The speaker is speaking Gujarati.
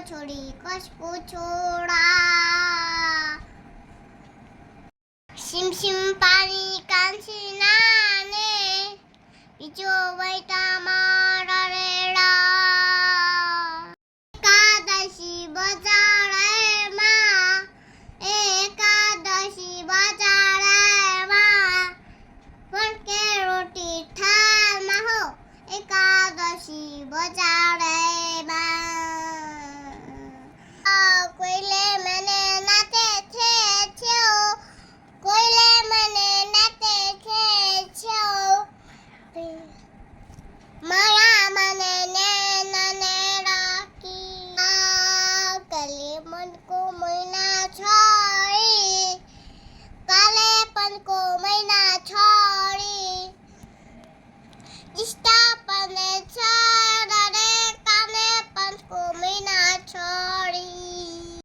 છોડી કસકો છોડા સિમ સિમ પાણી કાંસી નાને બીજો વૈતા મારા રેડા એકાદશી બજારમાં પણ કે રોટી થાળમાં હો એકાદશી બજાર